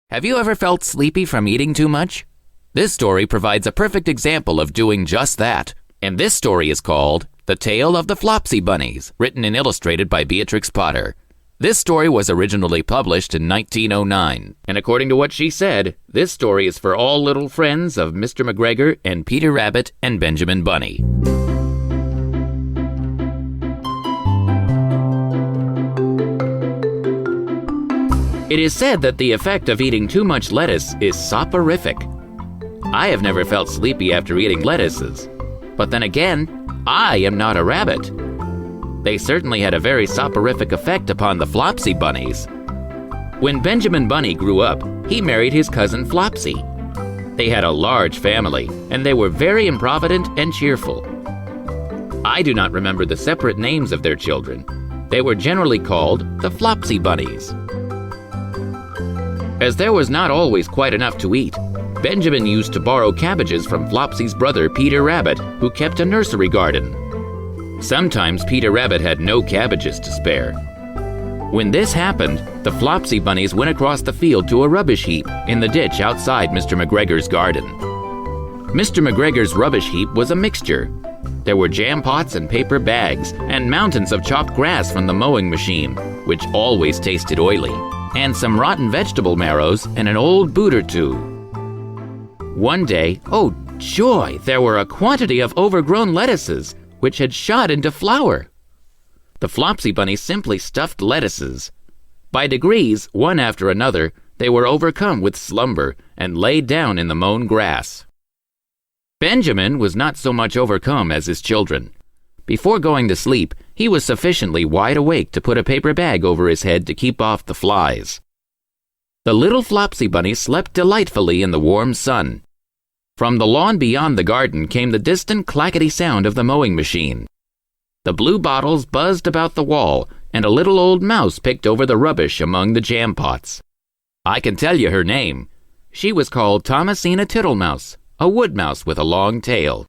Have you ever felt sleepy from eating too much? This story provides a perfect example of doing just that. And this story is called The Tale of the Flopsy Bunnies, written and illustrated by Beatrix Potter. This story was originally published in 1909, and according to what she said, this story is for all little friends of Mr. McGregor and Peter Rabbit and Benjamin Bunny. It is said that the effect of eating too much lettuce is soporific. I have never felt sleepy after eating lettuces, but then again, I am not a rabbit. They certainly had a very soporific effect upon the Flopsy Bunnies. When Benjamin Bunny grew up, he married his cousin Flopsy. They had a large family, and they were very improvident and cheerful. I do not remember the separate names of their children. They were generally called the Flopsy Bunnies. As there was not always quite enough to eat, Benjamin used to borrow cabbages from Flopsy's brother Peter Rabbit, who kept a nursery garden. Sometimes Peter Rabbit had no cabbages to spare. When this happened, the Flopsy Bunnies went across the field to a rubbish heap in the ditch outside Mr. McGregor's garden. Mr. McGregor's rubbish heap was a mixture. There were jam pots and paper bags and mountains of chopped grass from the mowing machine, which always tasted oily, and some rotten vegetable marrows and an old boot or two. One day, oh joy, there were a quantity of overgrown lettuces which had shot into flower. The Flopsy Bunnies simply stuffed lettuces. By degrees, one after another, they were overcome with slumber and laid down in the mown grass. Benjamin was not so much overcome as his children. Before going to sleep, he was sufficiently wide awake to put a paper bag over his head to keep off the flies. The little Flopsy Bunnies slept delightfully in the warm sun. From the lawn beyond the garden came the distant clackety sound of the mowing machine. The blue bottles buzzed about the wall, and a little old mouse picked over the rubbish among the jam pots. I can tell you her name. She was called Thomasina Tittlemouse, a wood mouse with a long tail.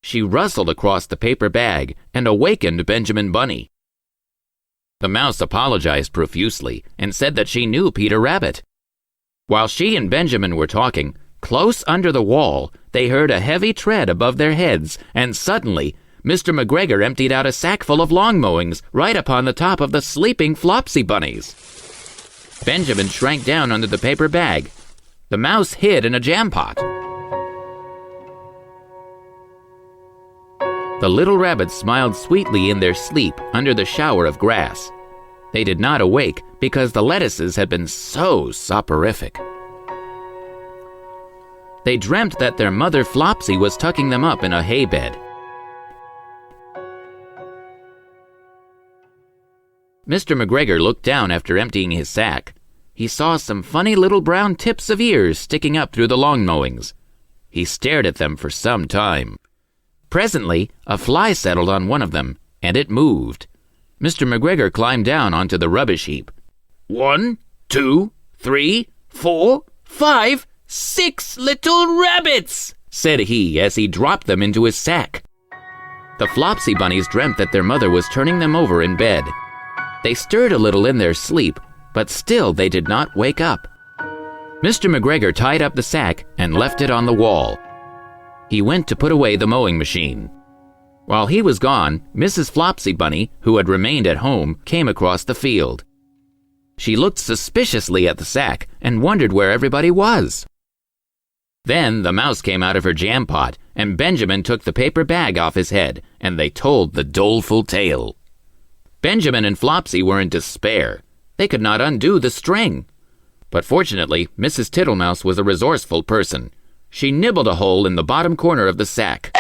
She rustled across the paper bag and awakened Benjamin Bunny. The mouse apologized profusely and said that she knew Peter Rabbit. While she and Benjamin were talking, close under the wall, they heard a heavy tread above their heads, and suddenly, Mr. McGregor emptied out a sack full of lawn mowings right upon the top of the sleeping Flopsy Bunnies. Benjamin shrank down under the paper bag. The mouse hid in a jam pot. The little rabbits smiled sweetly in their sleep under the shower of grass. They did not awake because the lettuces had been so soporific. They dreamt that their mother Flopsy was tucking them up in a hay bed. Mr. McGregor looked down after emptying his sack. He saw some funny little brown tips of ears sticking up through the lawn mowings. He stared at them for some time. Presently, a fly settled on one of them, and it moved. Mr. McGregor climbed down onto the rubbish heap. 1, 2, 3, 4, 5, 6 little rabbits, said he as he dropped them into his sack. The Flopsy Bunnies dreamt that their mother was turning them over in bed. They stirred a little in their sleep, but still they did not wake up. Mr. McGregor tied up the sack and left it on the wall. He went to put away the mowing machine. While he was gone, Mrs. Flopsy Bunny, who had remained at home, came across the field. She looked suspiciously at the sack and wondered where everybody was. Then the mouse came out of her jam pot, and Benjamin took the paper bag off his head, and they told the doleful tale. Benjamin and Flopsy were in despair. They could not undo the string. But fortunately, Mrs. Tittlemouse was a resourceful person. She nibbled a hole in the bottom corner of the sack.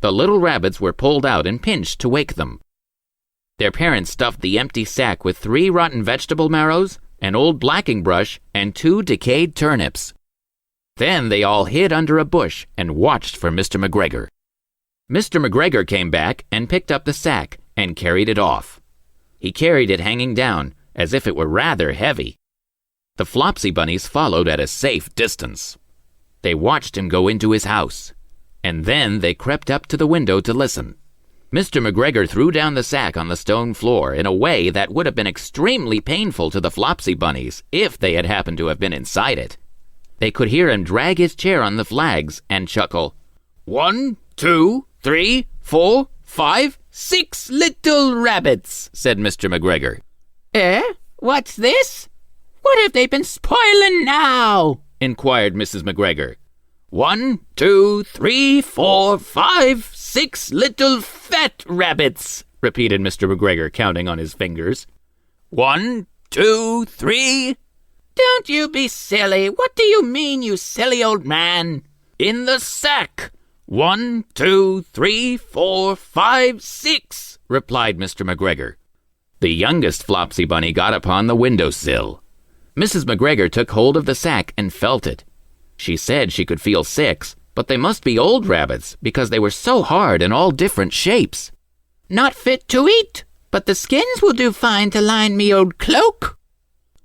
The little rabbits were pulled out and pinched to wake them. Their parents stuffed the empty sack with 3 rotten vegetable marrows, an old blacking brush, and 2 decayed turnips. Then they all hid under a bush and watched for Mr. McGregor. Mr. McGregor came back and picked up the sack and carried it off. He carried it hanging down, as if it were rather heavy. The Flopsy Bunnies followed at a safe distance. They watched him go into his house, and then they crept up to the window to listen. Mr. McGregor threw down the sack on the stone floor in a way that would have been extremely painful to the Flopsy Bunnies if they had happened to have been inside it. They could hear him drag his chair on the flags and chuckle. 1, 2, 3, 4, 5, 6 little rabbits, said Mr. McGregor. What's this? What have they been spoiling now? Inquired Mrs. McGregor. 1, 2, 3, 4, 5, 6 little fat rabbits, repeated Mr. McGregor, counting on his fingers. 1, 2, 3. Don't you be silly. What do you mean, you silly old man? In the sack. 1, 2, 3, 4, 5, 6, replied Mr. McGregor. The youngest Flopsy Bunny got upon the windowsill. Mrs. McGregor took hold of the sack and felt it. She said she could feel 6, but they must be old rabbits because they were so hard in all different shapes. Not fit to eat, but the skins will do fine to line me old cloak.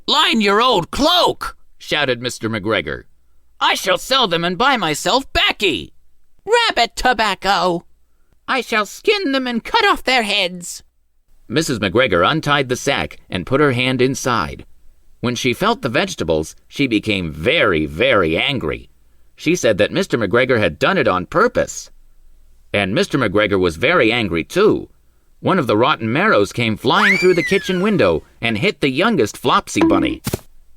Line your old cloak, shouted Mr. McGregor. I shall sell them and buy myself baccy. Rabbit tobacco. I shall skin them and cut off their heads. Mrs. McGregor untied the sack and put her hand inside. When she felt the vegetables, she became very, very angry. She said that Mr. McGregor had done it on purpose. And Mr. McGregor was very angry too. One of the rotten marrows came flying through the kitchen window and hit the youngest Flopsy Bunny.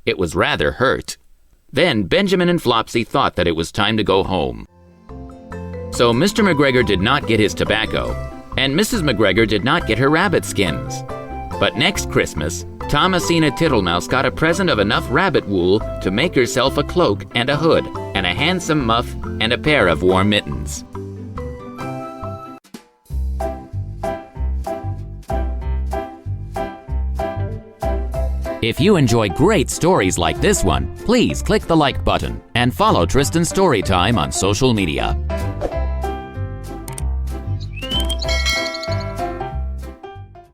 It was rather hurt. Then Benjamin and Flopsy thought that it was time to go home. So Mr. McGregor did not get his tobacco, and Mrs. McGregor did not get her rabbit skins. But next Christmas, Thomasina Tittlemouse got a present of enough rabbit wool to make herself a cloak and a hood, and a handsome muff, and a pair of warm mittens. If you enjoy great stories like this one, please click the like button and follow Tristan Storytime on social media.